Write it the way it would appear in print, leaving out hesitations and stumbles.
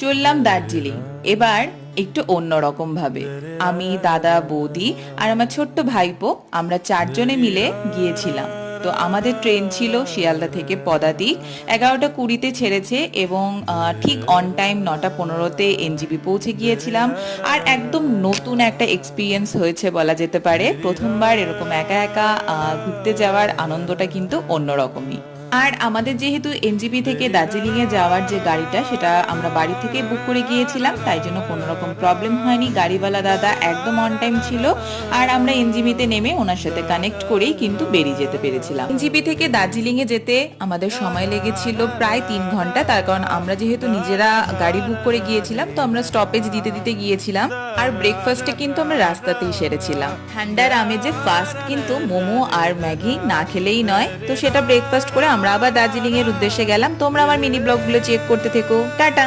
চললাম দার্জিলিং। এবার একটু অন্যরকম ভাবে। আমি, দাদা, বৌদি আর আমার ছোট্ট ভাইপো, আমরা চারজনে মিলে গিয়েছিলাম। তো আমাদের ট্রেন ছিল শিয়ালদা থেকে পদাতিক। 11টা 20-তে ছেড়েছে এবং ঠিক অন টাইম 9টা 15-তে এনজিপি পৌঁছে গিয়েছিলাম। আর একদম নতুন একটা এক্সপিরিয়েন্স হয়েছে বলা যেতে পারে। প্রথমবার এরকম একা একা ঘুরতে যাওয়ার আনন্দটা কিন্তু অন্যরকমই। আর আমাদের যেহেতু এনজিপি থেকে দার্জিলিং এ যাওয়ার যে গাড়িটা, সেটা আমরা বাড়ি থেকে বুক করে গিয়েছিলাম, তাই জন্য কোনো রকম প্রবলেম হয়নি। গাড়িওয়ালা দাদা একদম অন টাইম ছিল। আর আমরা এনজিপি তে নেমে ওনার সাথে কানেক্ট করেই কিন্তু বেরিয়ে যেতে পেরেছিলাম। এনজিপি থেকে দার্জিলিং এ যেতে আমাদের সময় লেগেছিল প্রায় 3 ঘন্টা, তার কারণ আমরা যেহেতু নিজেরা গাড়ি বুক করে গিয়েছিলাম, তো আমরা স্টপেজ দিতে দিতে গিয়েছিলাম। আর ব্রেকফাস্টে কিন্তু আমরা রাস্তাতেই সেরেছিলাম। ঠান্ডার আমেজে ফার্স্ট কিন্তু মোমো আর ম্যাগি না খেলেই নয়। তো সেটা ব্রেকফাস্ট করে আমরা আবার দার্জিলিং এর উদ্দেশ্যে গেলাম। তোমরা আমার মিনি ব্লগগুলো চেক করতে থেকো। টাটা।